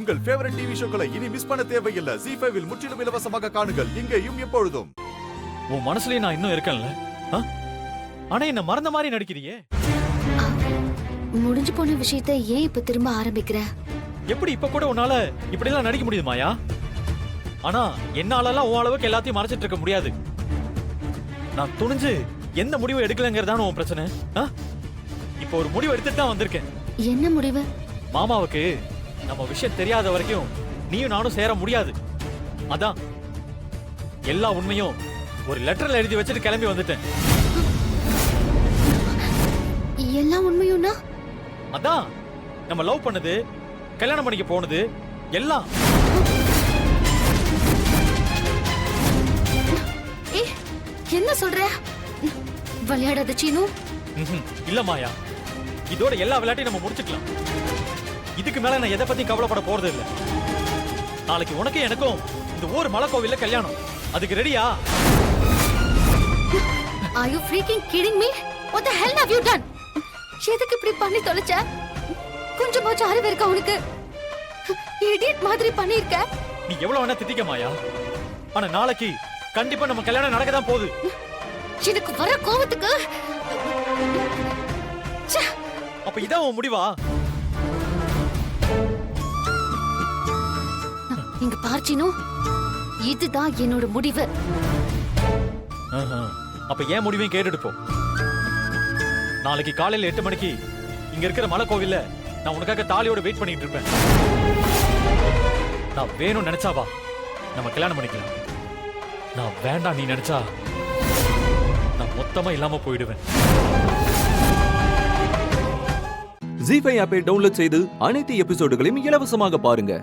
உங்கள் favourite TV ஷோக்களை இனி miss பண்ண தேவையில்லை. ZEE5 இல் முற்றிலும் இலவசமாக காணுங்கள். இங்கேயும் எப்பொழுதும். உன் மனசுலயே நான் இன்னும் இருக்கேன்ல. ஆனா என்ன மறந்த மாதிரி நடிக்கிறியே. முடிஞ்சு போன விஷயத்தை ஏன் இப்ப திரும்ப ஆரம்பிக்கிற? எப்படி இப்ப கூட உன்னால இப்படி எல்லாம் நடிக்க முடியுது மாயா? ஆனா என்னாலலாம் உன் அளவுக்கு எல்லாத்தையும் மறைச்சிட்டு இருக்க முடியாது. நான் துணிஞ்சு எந்த முடிவும் எடுக்கலங்கிறதான உன் பிரச்சனை. இப்ப ஒரு முடிவு எடுத்துட்டு தான் வந்திருக்கேன். என்ன முடிவு? மாமாவுக்கு நம்ம விஷயம் தெரியாத வரைக்கும் நீயும் நானும் சேர முடியாது. அதான் எல்லா உண்மையும் ஒரு லெட்டர்ல எழுதி வச்சுட்டு கிளம்பி வந்துட்டேன். எல்லா உண்மையும்னா? அதான் நம்ம லவ் பண்ணது, கல்யாணம் பண்ணிக்க போனது எல்லாம். என்ன சொல்ற? விளையாடாத சீனு. இல்ல மாயா, இதோட எல்லா விளையாட்டையும் நம்ம முடிச்சுக்கலாம். இதுக்கு மேல நான் எதை பத்தி கவலைப்பட போறது இல்ல. நாளைக்கு உனக்கு எனக்கும் இந்த ஊர் மலைக்கோவில்ல கல்யாணம். அதுக்கு ரெடியா? Are you freaking kidding me? What the hell have you done? எதுக்கு இப்படி பண்ணி தொலைச்ச? கொஞ்சமாச்சும் அறிவு இருக்கா உனக்கு? இடியட் மாதிரி பண்ணிருக்க. நீ எவ்வளவு வேணா திட்டிக்க மாயா, ஆனா நாளைக்கு கண்டிப்பா நம்ம கல்யாணம் நடக்க தான் போகுது. எனக்கு வர கோவத்துக்கு அப்ப இதான் உன் முடிவா? இங்க பார்ச்சினோ, இதுதான் என்னோட முடிவு. அப்ப ஏன் முடிவையும் கேட்டுட்டு போ. நாளைக்கு காலையில 8 மணிக்கு இங்க இருக்கிற மலை கோவில்ல நான் உனக்காக தாலியோட வெயிட் பண்ணிட்டு இருப்பேன். நான் வேணும் நினைச்சாவா நம்ம கல்யாணம் பண்ணிக்கலாம். நான் வேண்டாம் நீ நினைச்சா நான் மொத்தமா இல்லாம போயிடுவேன். ZEE5 ஆப்பை டவுன்லோட் செய்து அனைத்து எபிசோடுகளையும் இலவசமாக பாருங்க.